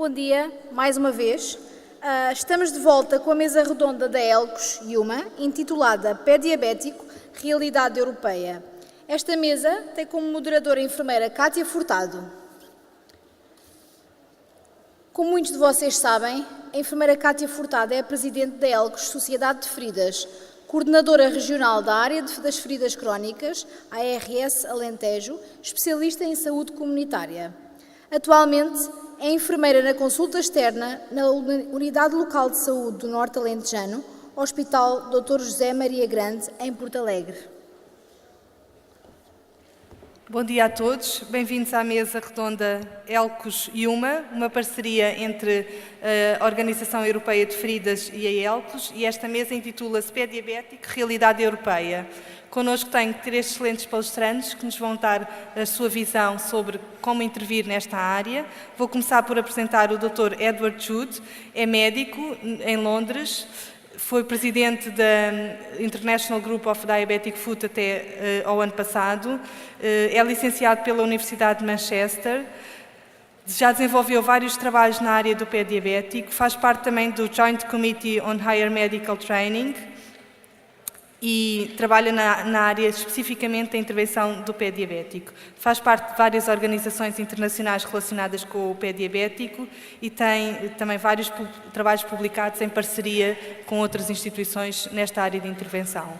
Bom dia, mais uma vez. Estamos de volta com a mesa redonda da ELCOS Yuma, intitulada Pé Diabético, Realidade Europeia. Esta mesa tem como moderadora a enfermeira Cátia Furtado. Como muitos de vocês sabem, a enfermeira Cátia Furtado é a presidente da ELCOS Sociedade de Feridas, coordenadora regional da área das feridas crónicas, ARS Alentejo, especialista em saúde comunitária. Atualmente, é enfermeira na consulta externa na Unidade Local de Saúde do Norte Alentejano, Hospital Dr. José Maria Grande, em Porto Alegre. Bom dia a todos, bem-vindos à mesa redonda ELCOS Yuma, uma parceria entre a Organização Europeia de Feridas e a ELCOS, e esta mesa intitula-se Pé Diabético, Realidade Europeia. Connosco tenho 3 excelentes palestrantes que nos vão dar a sua visão sobre como intervir nesta área. Vou começar por apresentar o Dr. Eduard Jude, é médico em Londres, foi presidente da International Group of Diabetic Foot até ao ano passado, é licenciado pela Universidade de Manchester, já desenvolveu vários trabalhos na área do pé diabético, faz parte também do Joint Committee on Higher Medical Training e trabalha na área especificamente da intervenção do pé diabético. Faz parte de várias organizações internacionais relacionadas com o pé diabético e tem também vários trabalhos publicados em parceria com outras instituições nesta área de intervenção.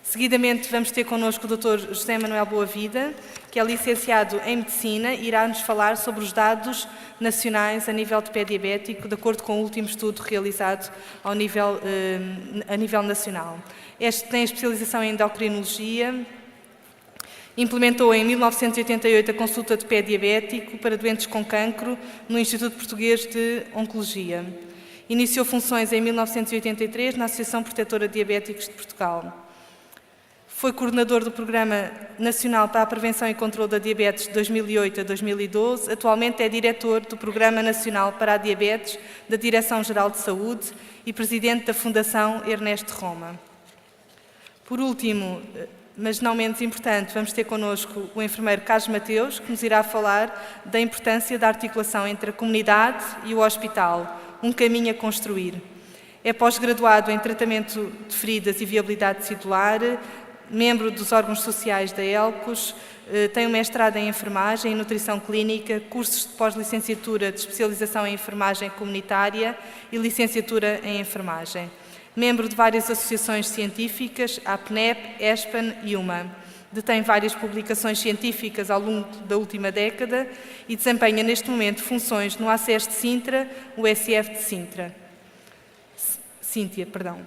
Seguidamente vamos ter connosco o Dr. José Manuel Boavida, que é licenciado em Medicina e irá-nos falar sobre os dados nacionais a nível de pé diabético, de acordo com o último estudo realizado a nível nacional. Este tem especialização em endocrinologia, implementou em 1988 a consulta de pé diabético para doentes com cancro no Instituto Português de Oncologia. Iniciou funções em 1983 na Associação Protetora de Diabéticos de Portugal. Foi coordenador do Programa Nacional para a Prevenção e Controlo da Diabetes de 2008 a 2012. Atualmente é diretor do Programa Nacional para a Diabetes da Direção-Geral de Saúde e presidente da Fundação Ernesto Roma. Por último, mas não menos importante, vamos ter connosco o enfermeiro Carlos Mateus, que nos irá falar da importância da articulação entre a comunidade e o hospital, um caminho a construir. É pós-graduado em tratamento de feridas e viabilidade titular, membro dos órgãos sociais da ELCOS, tem um mestrado em enfermagem e nutrição clínica, cursos de pós-licenciatura de especialização em enfermagem comunitária e licenciatura em enfermagem. Membro de várias associações científicas, a APNEP, ESPAN e UMA. Detém várias publicações científicas ao longo da última década e desempenha neste momento funções no ACES de Sintra, o SF de Sintra. Cíntia, perdão.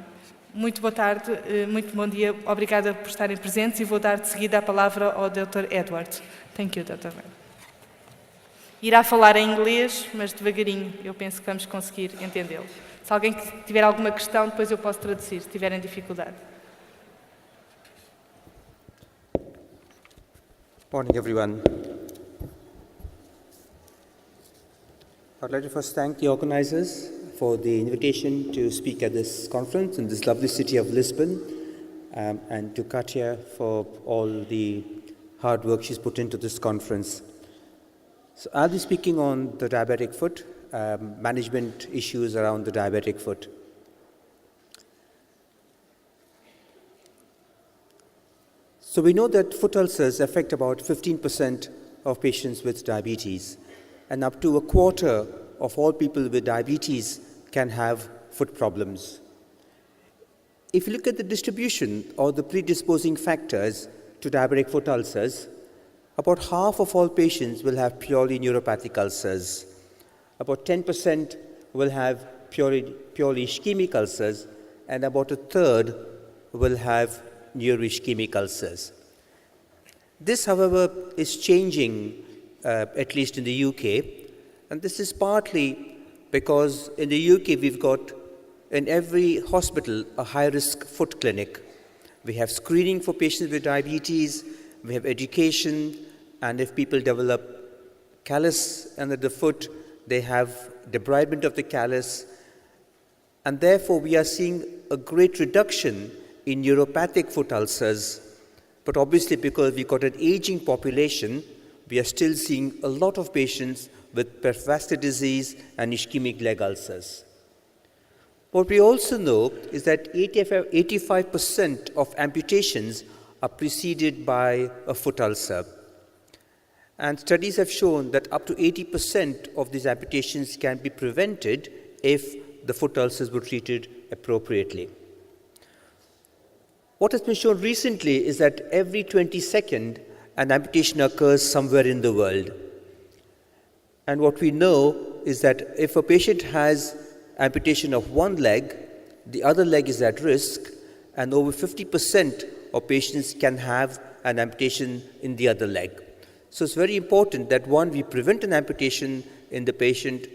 Muito boa tarde, muito bom dia, obrigada por estarem presentes e vou dar de seguida a palavra ao Dr. Edward. Thank you, Dr. Irá falar em inglês, mas devagarinho, eu penso que vamos conseguir entendê-lo. Se alguém tiver alguma questão, depois eu posso traduzir, se tiverem dificuldade. Morning, everyone. I'd like to first thank the organizers for the invitation to speak at this conference in this lovely city of Lisbon, and to Katya for all the hard work she's put into this conference. So I'll be speaking on the diabetic foot, management issues around the diabetic foot. So we know that foot ulcers affect about 15% of patients with diabetes, and up to a quarter of all people with diabetes can have foot problems. If you look at the distribution or the predisposing factors to diabetic foot ulcers, about half of all patients will have purely neuropathic ulcers. About 10% will have purely ischemic ulcers, and about a third will have neuroischemic ulcers. This, however, is changing, at least in the UK, and this is partly because in the UK we've got in every hospital a high-risk foot clinic. We have screening for patients with diabetes, we have education, and if people develop callus under the foot, they have debridement of the callus, and therefore we are seeing a great reduction in neuropathic foot ulcers. But obviously, because we've got an aging population, we are still seeing a lot of patients with perivascular disease and ischemic leg ulcers. What we also know is that 85% of amputations are preceded by a foot ulcer. And studies have shown that up to 80% of these amputations can be prevented if the foot ulcers were treated appropriately. What has been shown recently is that every 22nd, an amputation occurs somewhere in the world. And what we know is that if a patient has amputation of one leg, the other leg is at risk, and over 50% of patients can have an amputation in the other leg. So it's very important that one, we prevent an amputation in the patient,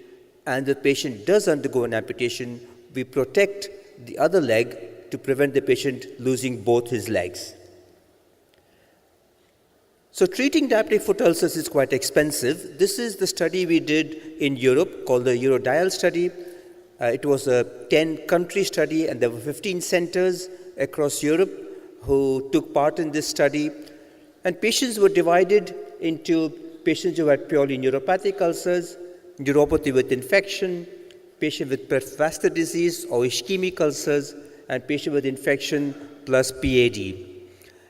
and the patient does undergo an amputation, we protect the other leg to prevent the patient losing both his legs. So treating diabetic foot ulcers is quite expensive. This is the study we did in Europe called the EuroDial study. It was a 10-country study, and there were 15 centers across Europe who took part in this study. And patients were divided into patients who had purely neuropathic ulcers, neuropathy with infection, patient with perivascular disease or ischemic ulcers, and patient with infection plus PAD.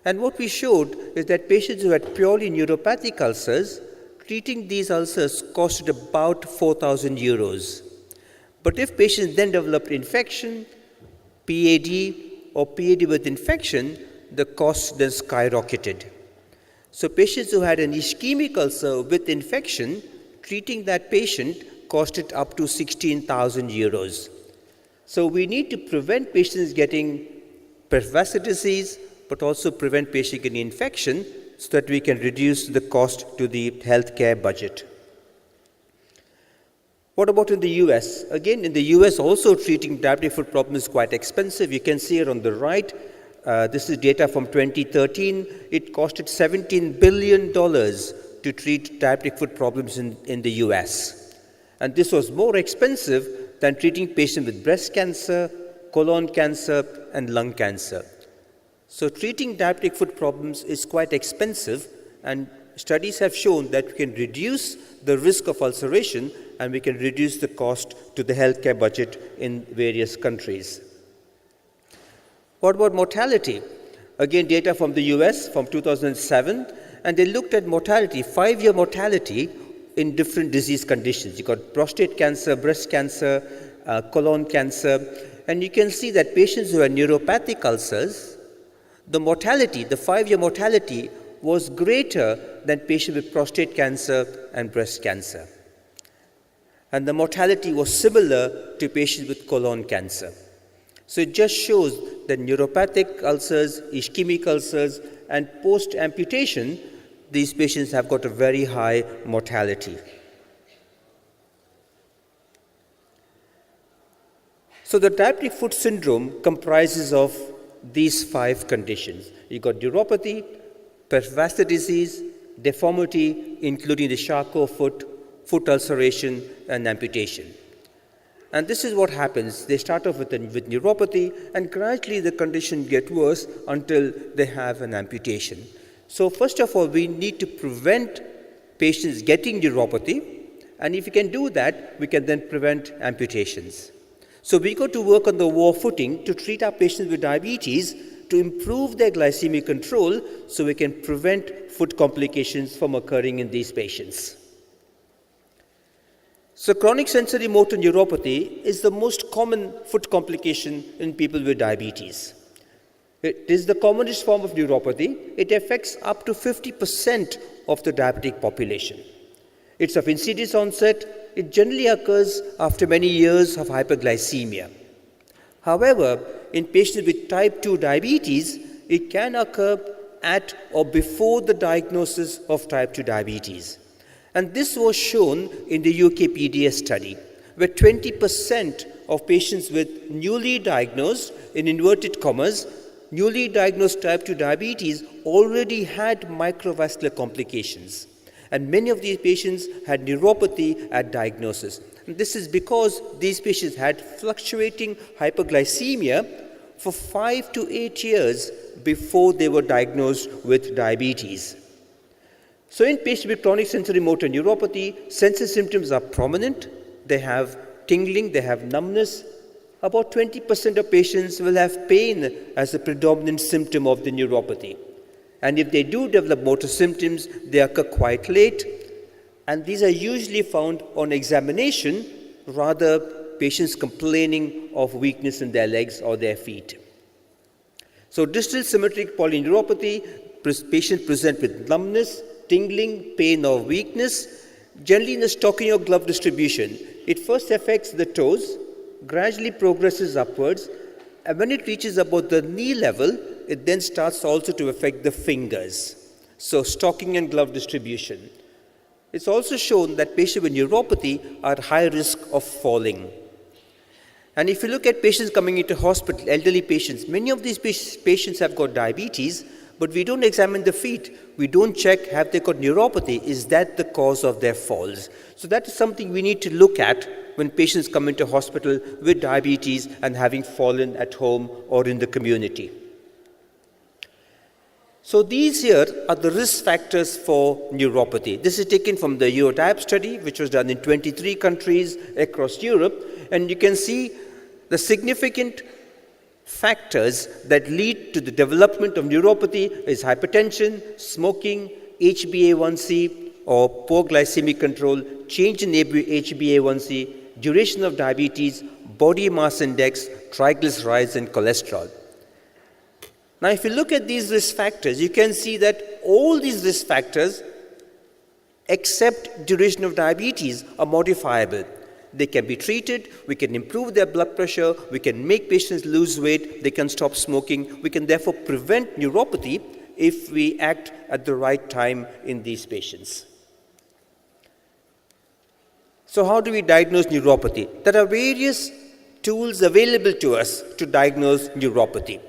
And what we showed is that patients who had purely neuropathic ulcers, treating these ulcers costed about 4,000 euros. But if patients then developed infection, PAD, or PAD with infection, the cost then skyrocketed. So patients who had an ischemic ulcer with infection, treating that patient costed up to 16,000 euros. So we need to prevent patients getting perivascular disease, but also prevent patient getting infection so that we can reduce the cost to the healthcare budget. What about in the US? Again, in the US also treating diabetic foot problems is quite expensive. You can see it on the right. This is data from 2013. It costed $17 billion to treat diabetic foot problems in the US. And this was more expensive than treating patients with breast cancer, colon cancer, and lung cancer. So treating diabetic foot problems is quite expensive, and studies have shown that we can reduce the risk of ulceration and we can reduce the cost to the healthcare budget in various countries. What about mortality? Again, data from the US from 2007, and they looked at mortality, 5-year mortality in different disease conditions. You got prostate cancer, breast cancer, colon cancer, and you can see that patients who had neuropathic ulcers, the mortality, the 5-year mortality was greater than patients with prostate cancer and breast cancer. And the mortality was similar to patients with colon cancer. So it just shows that neuropathic ulcers, ischemic ulcers, and post-amputation, these patients have got a very high mortality. So the diabetic foot syndrome comprises of these 5 conditions. You got neuropathy, perivascular disease, deformity, including the Charcot foot, foot ulceration, and amputation. And this is what happens. They start off with neuropathy, and gradually the condition gets worse until they have an amputation. So first of all, we need to prevent patients getting neuropathy, and if we can do that, we can then prevent amputations. So we got to work on the war footing to treat our patients with diabetes to improve their glycemic control so we can prevent foot complications from occurring in these patients. So chronic sensory motor neuropathy is the most common foot complication in people with diabetes. It is the commonest form of neuropathy. It affects up to 50% of the diabetic population. It's of insidious onset. It generally occurs after many years of hyperglycemia. However, in patients with type 2 diabetes, it can occur at or before the diagnosis of type 2 diabetes. And this was shown in the UK PDS study, where 20% of patients with newly diagnosed, in inverted commas, newly diagnosed type 2 diabetes already had microvascular complications. And many of these patients had neuropathy at diagnosis. And this is because these patients had fluctuating hyperglycemia for 5 to 8 years before they were diagnosed with diabetes. So in patients with chronic sensory motor neuropathy, sensory symptoms are prominent. They have tingling, they have numbness. About 20% of patients will have pain as a predominant symptom of the neuropathy. And if they do develop motor symptoms, they occur quite late. And these are usually found on examination, rather patients complaining of weakness in their legs or their feet. So distal symmetric polyneuropathy, patients present with numbness, tingling, pain or weakness, generally in a stocking or glove distribution. It first affects the toes, gradually progresses upwards, and when it reaches about the knee level, it then starts also to affect the fingers. So stocking and glove distribution. It's also shown that patients with neuropathy are at high risk of falling. And if you look at patients coming into hospital, elderly patients, many of these patients have got diabetes, but we don't examine the feet. We don't check, have they got neuropathy? Is that the cause of their falls? So that is something we need to look at when patients come into hospital with diabetes and having fallen at home or in the community. So these here are the risk factors for neuropathy. This is taken from the Europe study, which was done in 23 countries across Europe. And you can see the significant factors that lead to the development of neuropathy is hypertension, smoking, HbA1c or poor glycemic control, change in HbA1c, duration of diabetes, body mass index, triglycerides and cholesterol. Now if you look at these risk factors, you can see that all these risk factors except duration of diabetes are modifiable. They can be treated, we can improve their blood pressure, we can make patients lose weight, they can stop smoking. We can therefore prevent neuropathy if we act at the right time in these patients. So how do we diagnose neuropathy? There are various tools available to us to diagnose neuropathy.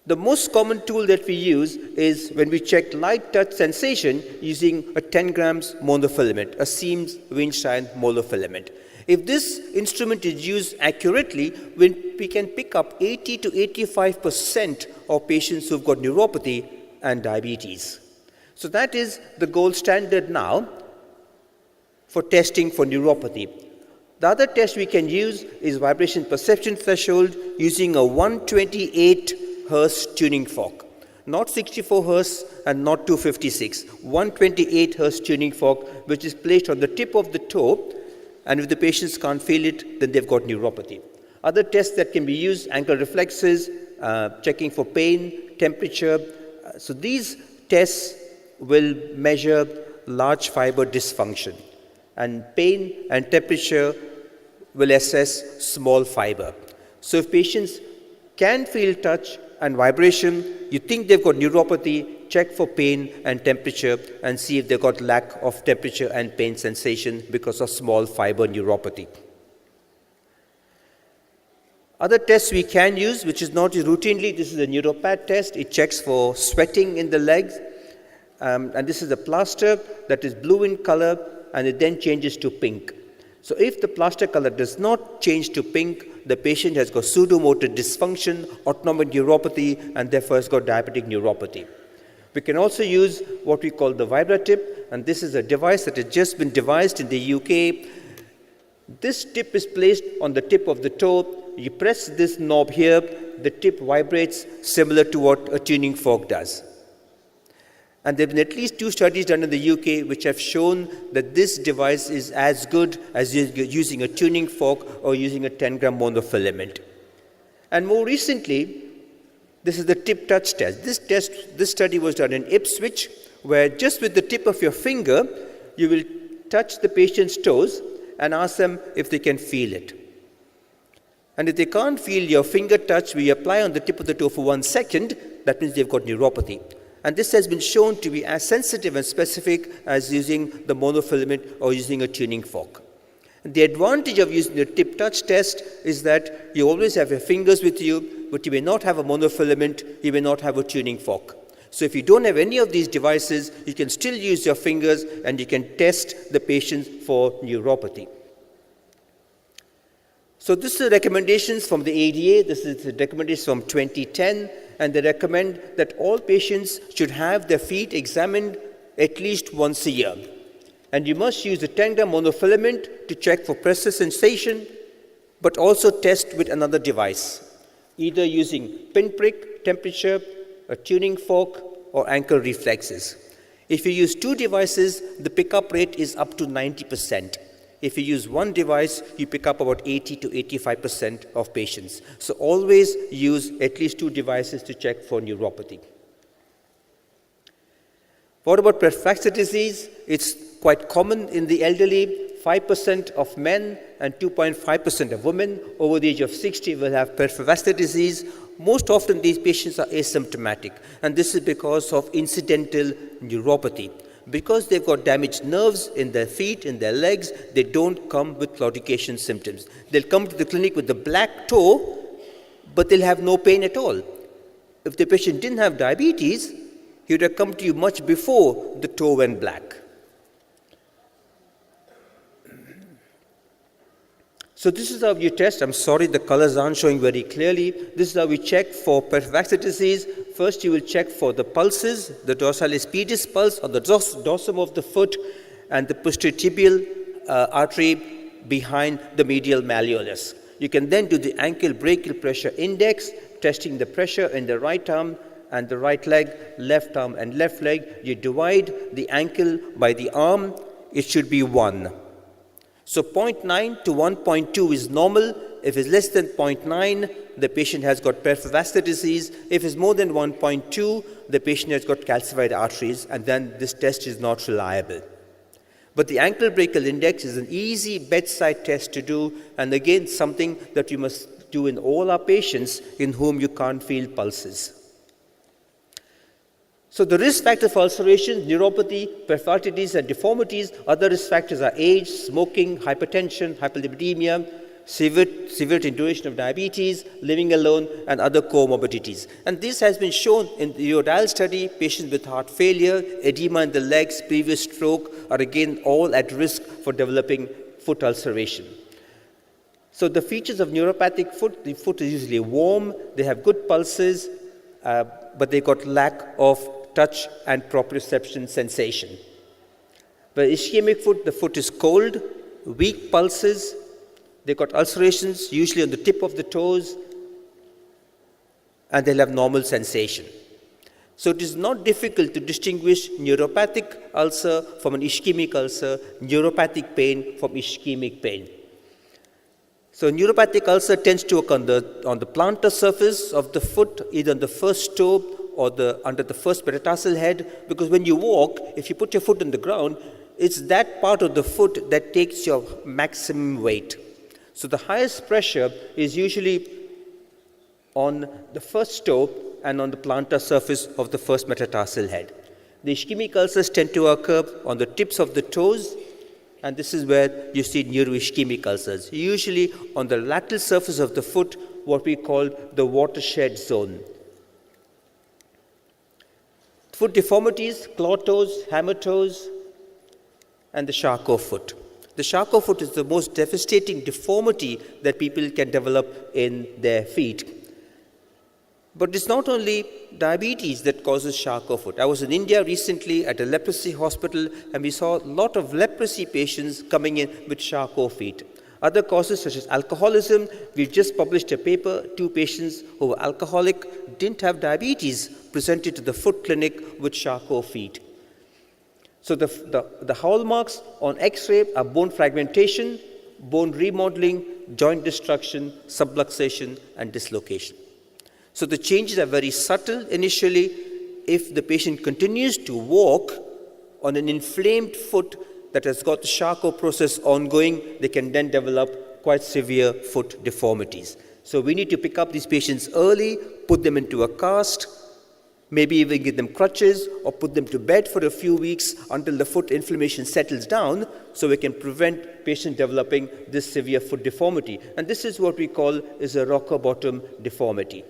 The most common tool that we use is when we check light touch sensation using a 10 grams monofilament, a Siemens-Weinstein monofilament. If this instrument is used accurately, we can pick up 80 to 85% of patients who've got neuropathy and diabetes. So that is the gold standard now for testing for neuropathy. The other test we can use is vibration perception threshold using a 128 Hertz tuning fork. Not 64 Hertz and not 256. 128 Hertz tuning fork, which is placed on the tip of the toe, and if the patients can't feel it, then they've got neuropathy. Other tests that can be used, ankle reflexes, checking for pain, temperature. So these tests will measure large fiber dysfunction, and pain and temperature will assess small fiber. So if patients can feel touch and vibration, you think they've got neuropathy, check for pain and temperature and see if they've got lack of temperature and pain sensation because of small fiber neuropathy. Other tests we can use, which is not used routinely, this is a neuropath test. It checks for sweating in the legs. And this is a plaster that is blue in color and it then changes to pink. So if the plaster color does not change to pink, the patient has got pseudomotor dysfunction, autonomic neuropathy, and therefore has got diabetic neuropathy. We can also use what we call the vibratip, and this is a device that has just been devised in the UK. This tip is placed on the tip of the toe. You press this knob here, the tip vibrates similar to what a tuning fork does. And there have been at least 2 studies done in the UK which have shown that this device is as good as using a tuning fork or using a 10-gram monofilament. And more recently, this is the tip touch test. This study was done in Ipswich, where just with the tip of your finger, you will touch the patient's toes and ask them if they can feel it. And if they can't feel your finger touch, we apply on the tip of the toe for 1 second, that means they've got neuropathy. And this has been shown to be as sensitive and specific as using the monofilament or using a tuning fork. The advantage of using the tip touch test is that you always have your fingers with you, but you may not have a monofilament, you may not have a tuning fork. So if you don't have any of these devices, you can still use your fingers and you can test the patient for neuropathy. So this is the recommendations from the ADA. This is the recommendations from 2010, and they recommend that all patients should have their feet examined at least once a year. And you must use the 10-gram monofilament to check for pressure sensation, but also test with another device, either using pinprick, temperature, a tuning fork, or ankle reflexes. If you use two devices, the pickup rate is up to 90%. If you use one device, you pick up about 80 to 85% of patients. So always use at least two devices to check for neuropathy. What about perfractor disease? It's quite common in the elderly. 5% of men and 2.5% of women over the age of 60 will have perfractor disease. Most often these patients are asymptomatic, and this is because of incidental neuropathy. Because they've got damaged nerves in their feet, in their legs, they don't come with claudication symptoms. They'll come to the clinic with the black toe, but they'll have no pain at all. If the patient didn't have diabetes, he would have come to you much before the toe went black. So this is how you test. I'm sorry, the colors aren't showing very clearly. This is how we check for perfractor disease. First, you will check for the pulses, the dorsalis pedis pulse on the dorsum of the foot and the posterior tibial artery behind the medial malleolus. You can then do the ankle brachial pressure index, testing the pressure in the right arm and the right leg, left arm and left leg. You divide the ankle by the arm. It should be 1. So 0.9 to 1.2 is normal. If it's less than 0.9, the patient has got perfractor disease. If it's more than 1.2, the patient has got calcified arteries, and then this test is not reliable. But the ankle brachial index is an easy bedside test to do, and again, something that you must do in all our patients in whom you can't feel pulses. So the risk factors for ulceration, neuropathy, perfractor disease, and deformities, other risk factors are age, smoking, hypertension, hyperlipidemia, severity and duration of diabetes, living alone, and other comorbidities. And this has been shown in the Eduard study. Patients with heart failure, edema in the legs, previous stroke are again all at risk for developing foot ulceration. So the features of neuropathic foot, the foot is usually warm, they have good pulses, but they got lack of touch and proprioception sensation. But ischemic foot, the foot is cold, weak pulses, they got ulcerations, usually on the tip of the toes, and they'll have normal sensation. So it is not difficult to distinguish neuropathic ulcer from an ischemic ulcer, neuropathic pain from ischemic pain. So neuropathic ulcer tends to occur on the plantar surface of the foot, either on the first toe or under the first metatarsal head, because when you walk, if you put your foot on the ground, it's that part of the foot that takes your maximum weight. So the highest pressure is usually on the first toe and on the plantar surface of the first metatarsal head. The ischemic ulcers tend to occur on the tips of the toes, and this is where you see neuroischemic ulcers, usually on the lateral surface of the foot, what we call the watershed zone. Foot deformities, claw toes, hammer toes, and the Charcot foot. The Charcot foot is the most devastating deformity that people can develop in their feet. But it's not only diabetes that causes Charcot foot. I was in India recently at a leprosy hospital, and we saw a lot of leprosy patients coming in with Charcot feet. Other causes such as alcoholism, we've just published a paper, 2 patients who were alcoholic, didn't have diabetes, presented to the foot clinic with Charcot feet. So the hallmarks on X-ray are bone fragmentation, bone remodeling, joint destruction, subluxation, and dislocation. So the changes are very subtle initially. If the patient continues to walk on an inflamed foot that has got the Charcot process ongoing, they can then develop quite severe foot deformities. So we need to pick up these patients early, put them into a cast, maybe even give them crutches or put them to bed for a few weeks until the foot inflammation settles down, so we can prevent patients developing this severe foot deformity. And this is what we call is a rocker bottom deformity.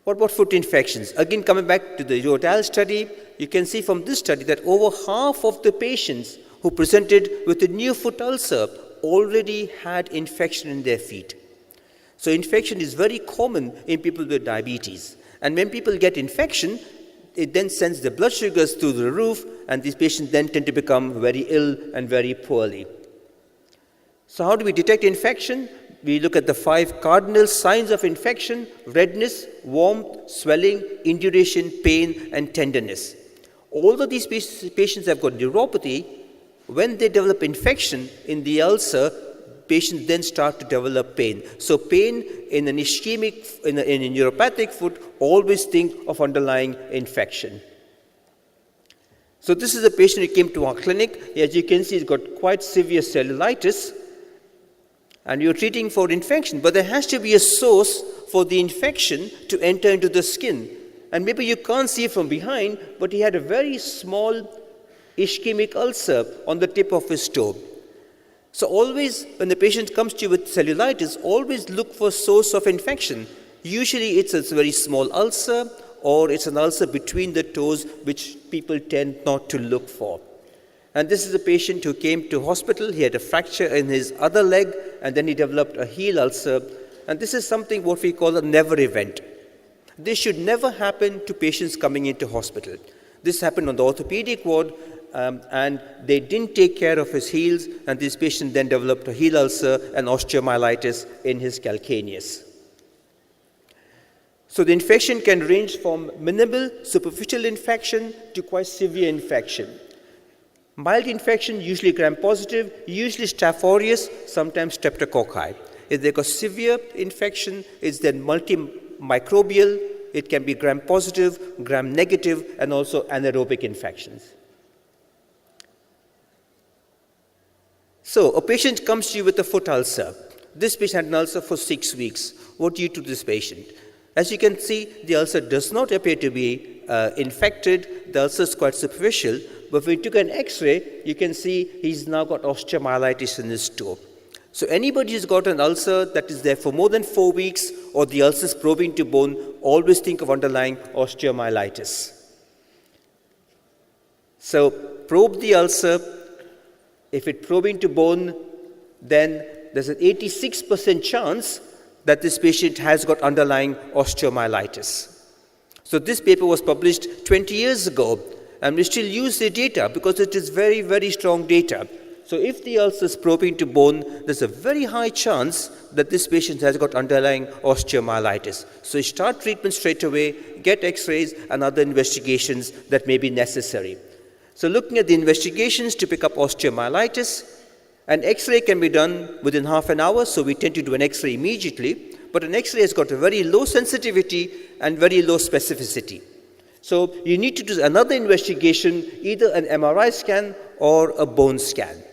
What about foot infections? Again, coming back to the Eduard study, you can see from this study that over half of the patients who presented with a new foot ulcer already had infection in their feet. So infection is very common in people with diabetes. And when people get infection, it then sends the blood sugars through the roof, and these patients then tend to become very ill and very poorly. So how do we detect infection? We look at the 5 cardinal signs of infection: redness, warmth, swelling, induration, pain, and tenderness. Although these patients have got neuropathy, when they develop infection in the ulcer, patients then start to develop pain. So pain in an ischemic, in a neuropathic foot, always think of underlying infection. So this is a patient who came to our clinic. As you can see, he's got quite severe cellulitis, and you're treating for infection, but there has to be a source for the infection to enter into the skin. And maybe you can't see it from behind, but he had a very small ischemic ulcer on the tip of his toe. So always, when the patient comes to you with cellulitis, always look for source of infection. Usually it's a very small ulcer, or it's an ulcer between the toes, which people tend not to look for. And this is a patient who came to hospital. He had a fracture in his other leg, and then he developed a heel ulcer. And this is something what we call a never event. This should never happen to patients coming into hospital. This happened on the orthopedic ward, and they didn't take care of his heels, and this patient then developed a heel ulcer and osteomyelitis in his calcaneus. So the infection can range from minimal superficial infection to quite severe infection. Mild infection, usually gram-positive, usually Staph aureus, sometimes streptococci. If they've got severe infection, it's then multimicrobial. It can be gram-positive, gram-negative, and also anaerobic infections. So a patient comes to you with a foot ulcer. This patient had an ulcer for 6 weeks. What do you do to this patient? As you can see, the ulcer does not appear to be infected. The ulcer is quite superficial. But when we took an X-ray, you can see he's now got osteomyelitis in his toe. So anybody who's got an ulcer that is there for more than 4 weeks, or the ulcer is probing to bone, always think of underlying osteomyelitis. So probe the ulcer. If it's probing to bone, then there's an 86% chance that this patient has got underlying osteomyelitis. So this paper was published 20 years ago, and we still use the data because it is very, very strong data. So if the ulcer is probing to bone, there's a very high chance that this patient has got underlying osteomyelitis. So you start treatment straight away, get X-rays and other investigations that may be necessary. So looking at the investigations to pick up osteomyelitis, an X-ray can be done within half an hour, so we tend to do an X-ray immediately, but an X-ray has got a very low sensitivity and very low specificity. So you need to do another investigation, either an MRI scan or a bone scan.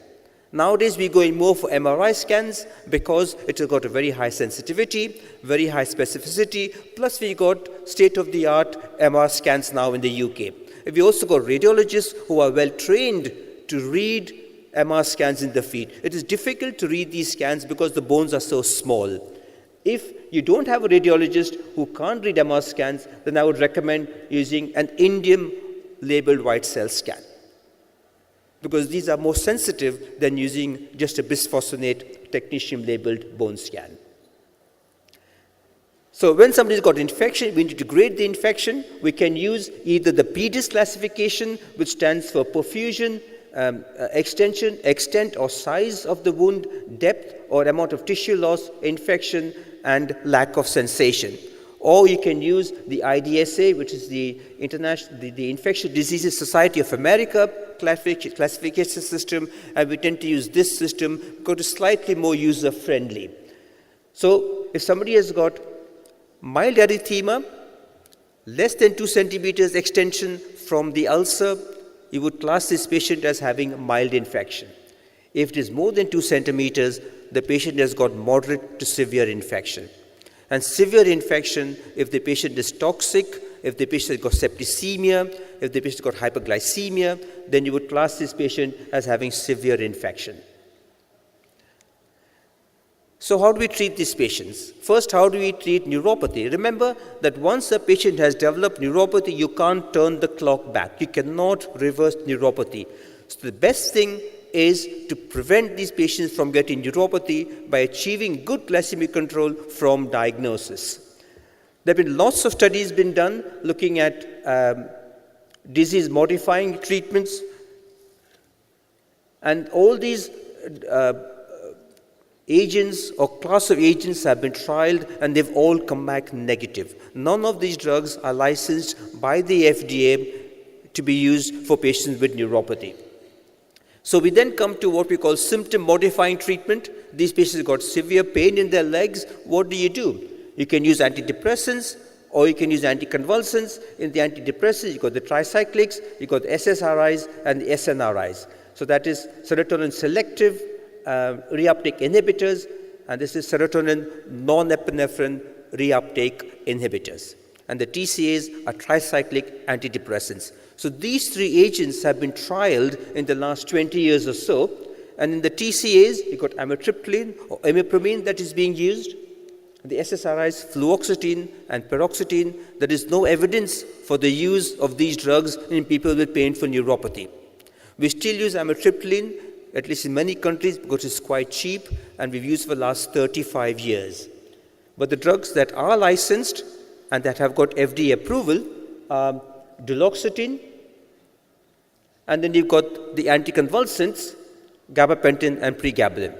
Nowadays we're going more for MRI scans because it has got a very high sensitivity, very high specificity, plus we got state-of-the-art MR scans now in the UK. We also got radiologists who are well trained to read MR scans in the feet. It is difficult to read these scans because the bones are so small. If you don't have a radiologist who can't read MR scans, then I would recommend using an indium labeled white cell scan, because these are more sensitive than using just a bisphosphonate technetium labeled bone scan. So when somebody's got infection, we need to grade the infection. We can use either the PDIS classification, which stands for perfusion, extension, extent or size of the wound, depth or amount of tissue loss, infection, and lack of sensation. Or you can use the IDSA, which is the Infectious Diseases Society of America classification system, and we tend to use this system because it's slightly more user-friendly. So if somebody has got mild erythema, less than 2 centimeters extension from the ulcer, you would class this patient as having mild infection. If it is more than 2 centimeters, the patient has got moderate to severe infection. And severe infection, if the patient is toxic, if the patient has got septicemia, if the patient has got hyperglycemia, then you would class this patient as having severe infection. So how do we treat these patients? First, how do we treat neuropathy? Remember that once a patient has developed neuropathy, you can't turn the clock back. You cannot reverse neuropathy. So the best thing is to prevent these patients from getting neuropathy by achieving good glycemic control from diagnosis. There have been lots of studies been done looking at disease-modifying treatments, and all these agents or class of agents have been trialed and they've all come back negative. None of these drugs are licensed by the FDA to be used for patients with neuropathy. So we then come to what we call symptom-modifying treatment. These patients got severe pain in their legs. What do? You can use antidepressants or you can use anticonvulsants. In the antidepressants, you've got the tricyclics, you've got the SSRIs and the SNRIs. So that is serotonin selective reuptake inhibitors, and this is serotonin non-epinephrine reuptake inhibitors. And the TCAs are tricyclic antidepressants. So these three agents have been trialed in the last 20 years or so. And in the TCAs, you've got amitriptyline or imipramine that is being used. The SSRIs, fluoxetine and paroxetine. There is no evidence for the use of these drugs in people with painful neuropathy. We still use amitriptyline, at least in many countries, because it's quite cheap, and we've used it for the last 35 years. But the drugs that are licensed and that have got FDA approval are duloxetine, and then you've got the anticonvulsants, gabapentin and pregabalin.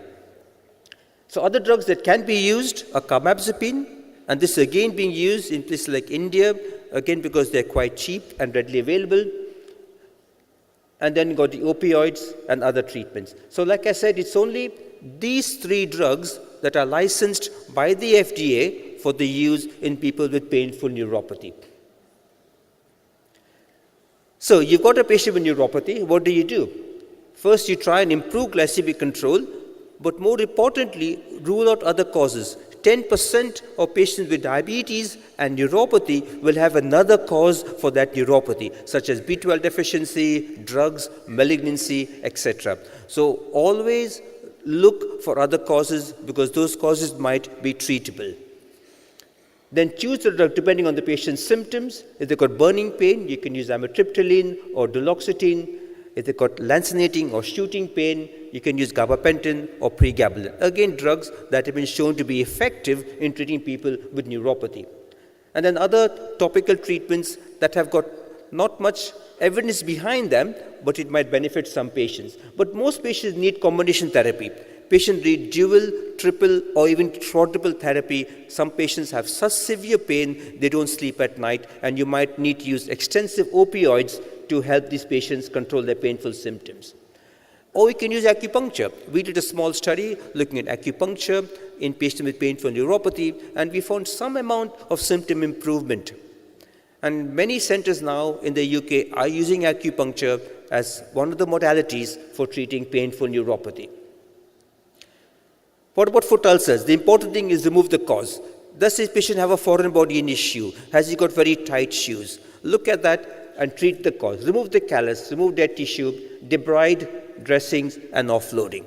So other drugs that can be used are carbamazepine, and this is again being used in places like India, again because they're quite cheap and readily available. And then you got the opioids and other treatments. So like I said, it's only these three drugs that are licensed by the FDA for the use in people with painful neuropathy. So you've got a patient with neuropathy, what do? First, you try and improve glycemic control, but more importantly, rule out other causes. 10% of patients with diabetes and neuropathy will have another cause for that neuropathy, such as B12 deficiency, drugs, malignancy, etc. So always look for other causes because those causes might be treatable. Then choose the drug depending on the patient's symptoms. If they've got burning pain, you can use amitriptyline or duloxetine. If they've got lancinating or shooting pain, you can use gabapentin or pregabalin. Again, drugs that have been shown to be effective in treating people with neuropathy. And then other topical treatments that have got not much evidence behind them, but it might benefit some patients. But most patients need combination therapy. Patients need dual, triple, or even quadruple therapy. Some patients have such severe pain, they don't sleep at night, and you might need to use extensive opioids to help these patients control their painful symptoms. Or we can use acupuncture. We did a small study looking at acupuncture in patients with painful neuropathy, and we found some amount of symptom improvement. And many centers now in the UK are using acupuncture as one of the modalities for treating painful neuropathy. What about foot ulcers? The important thing is remove the cause. Does this patient have a foreign body in his shoe? Has he got very tight shoes? Look at that and treat the cause. Remove the callus, remove dead tissue, debride, dressings, and offloading.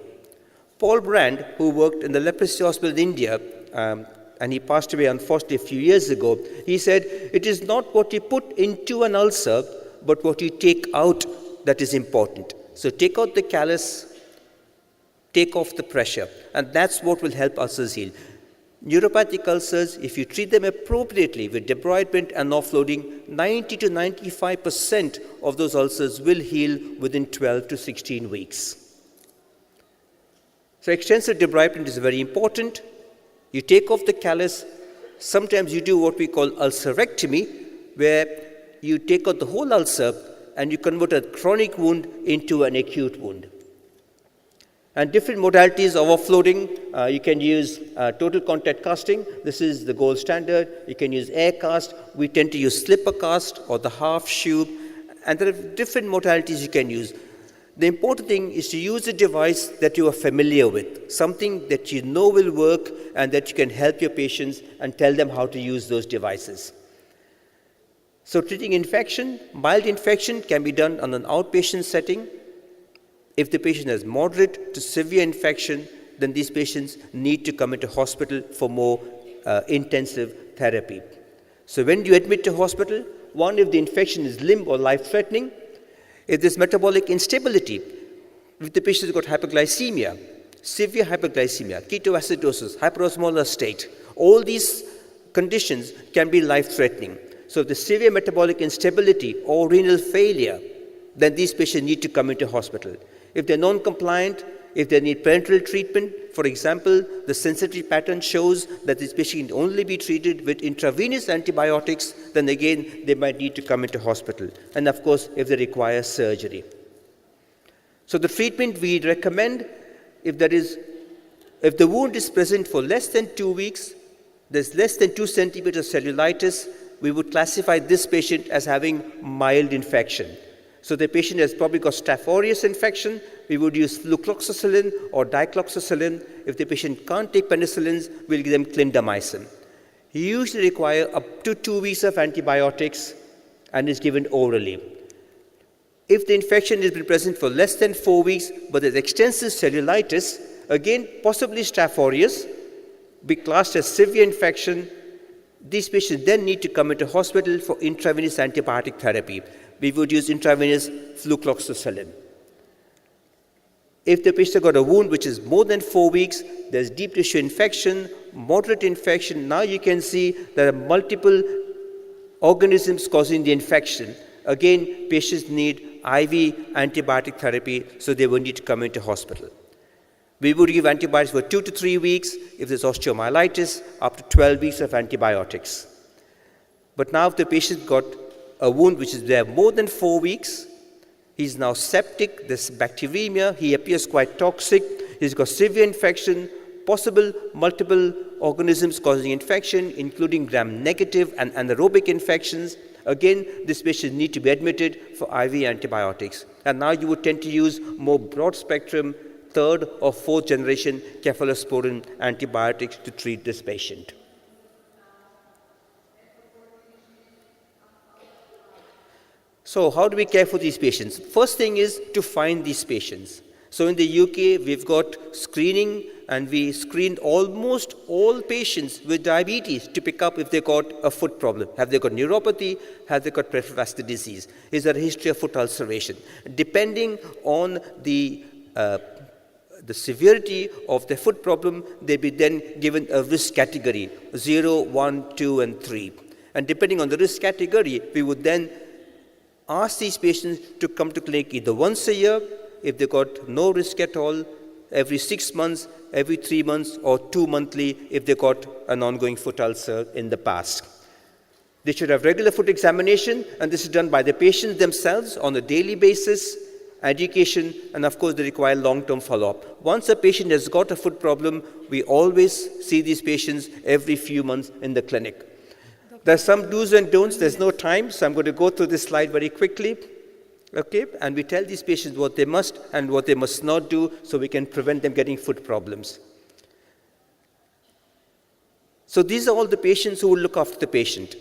Paul Brand, who worked in the leprosy hospital in India, and he passed away unfortunately a few years ago, he said, it is not what you put into an ulcer, but what you take out that is important. So take out the callus, take off the pressure, and that's what will help ulcers heal. Neuropathic ulcers, if you treat them appropriately with debridement and offloading, 90 to 95% of those ulcers will heal within 12 to 16 weeks. So extensive debridement is very important. You take off the callus. Sometimes you do what we call ulcerectomy, where you take out the whole ulcer and you convert a chronic wound into an acute wound. And different modalities of offloading, you can use total contact casting. This is the gold standard. You can use air cast. We tend to use slipper cast or the half shoe. And there are different modalities you can use. The important thing is to use a device that you are familiar with, something that you know will work and that you can help your patients and tell them how to use those devices. So treating infection, mild infection can be done on an outpatient setting. If the patient has moderate to severe infection, then these patients need to come into hospital for more intensive therapy. So when you admit to hospital, one, if the infection is limb or life-threatening, if there's metabolic instability, if the patient has got hyperglycemia, severe hyperglycemia, ketoacidosis, hyperosmolar state, all these conditions can be life-threatening. So if there's severe metabolic instability or renal failure, then these patients need to come into hospital. If they're non-compliant, if they need parenteral treatment, for example, the sensitivity pattern shows that this patient can only be treated with intravenous antibiotics, then again, they might need to come into hospital. And of course, if they require surgery. So the treatment we recommend, if the wound is present for less than 2 weeks, there's less than 2 centimeters cellulitis, we would classify this patient as having mild infection. So the patient has probably got Staph aureus infection. We would use flucloxacillin or dicloxacillin. If the patient can't take penicillins, we'll give them clindamycin. He usually requires up to 2 weeks of antibiotics and is given orally. If the infection has been present for less than 4 weeks, but there's extensive cellulitis, again, possibly Staph aureus, be classed as severe infection, these patients then need to come into hospital for intravenous antibiotic therapy. We would use intravenous flucloxacillin. If the patient got a wound which is more than 4 weeks, there's deep tissue infection, moderate infection. Now you can see there are multiple organisms causing the infection. Again, patients need IV antibiotic therapy, so they will need to come into hospital. We would give antibiotics for 2 to 3 weeks. If there's osteomyelitis, up to 12 weeks of antibiotics. But now if the patient got a wound which is there more than 4 weeks, he's now septic, there's bacteremia, he appears quite toxic, he's got severe infection, possible multiple organisms causing infection, including gram-negative and anaerobic infections. Again, this patient needs to be admitted for IV antibiotics. And now you would tend to use more broad-spectrum, 3rd or 4th generation cephalosporin antibiotics to treat this patient. So how do we care for these patients? First thing is to find these patients. So in the UK, we've got screening, and we screened almost all patients with diabetes to pick up if they got a foot problem. Have they got neuropathy? Have they got peripheral vascular disease? Is there a history of foot ulceration? Depending on the severity of the foot problem, they'll be then given a risk category, 0, 1, 2, and 3. And depending on the risk category, we would then ask these patients to come to clinic either once a year, if they got no risk at all, every 6 months, every 3 months, or 2 monthly if they got an ongoing foot ulcer in the past. They should have regular foot examination, and this is done by the patients themselves on a daily basis, education, and of course they require long-term follow-up. Once a patient has got a foot problem, we always see these patients every few months in the clinic. There's some do's and don'ts. There's no time, so I'm going to go through this slide very quickly. Okay, and we tell these patients what they must and what they must not do so we can prevent them getting foot problems. So these are all the patients who will look after the patient,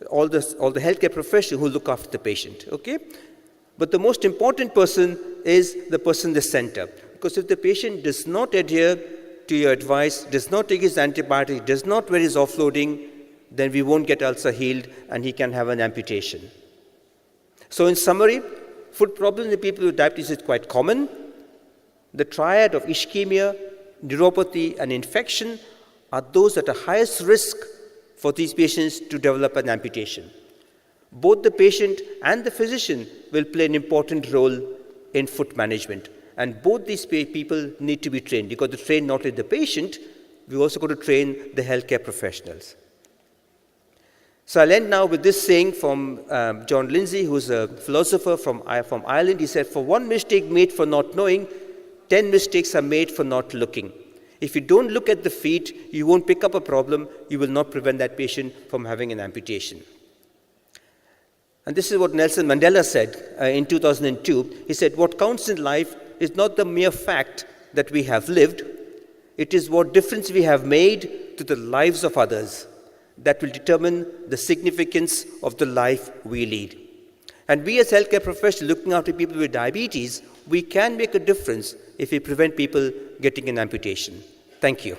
all the healthcare professionals who look after the patient. Okay, but the most important person is the person in the center, because if the patient does not adhere to your advice, does not take his antibiotic, does not wear his offloading, then we won't get ulcer healed and he can have an amputation. So in summary, foot problems in people with diabetes is quite common. The triad of ischemia, neuropathy, and infection are those at the highest risk for these patients to develop an amputation. Both the patient and the physician will play an important role in foot management. And both these people need to be trained. You've got to train not only the patient, we've also got to train the healthcare professionals. So I'll end now with this saying from John Lindsay, who's a philosopher from Ireland. He said, "For one mistake made for not knowing, 10 mistakes are made for not looking." If you don't look at the feet, you won't pick up a problem. You will not prevent that patient from having an amputation. And this is what Nelson Mandela said in 2002. He said, "What counts in life is not the mere fact that we have lived. It is what difference we have made to the lives of others that will determine the significance of the life we lead." And we as healthcare professionals looking after people with diabetes, we can make a difference if we prevent people getting an amputation. Thank you.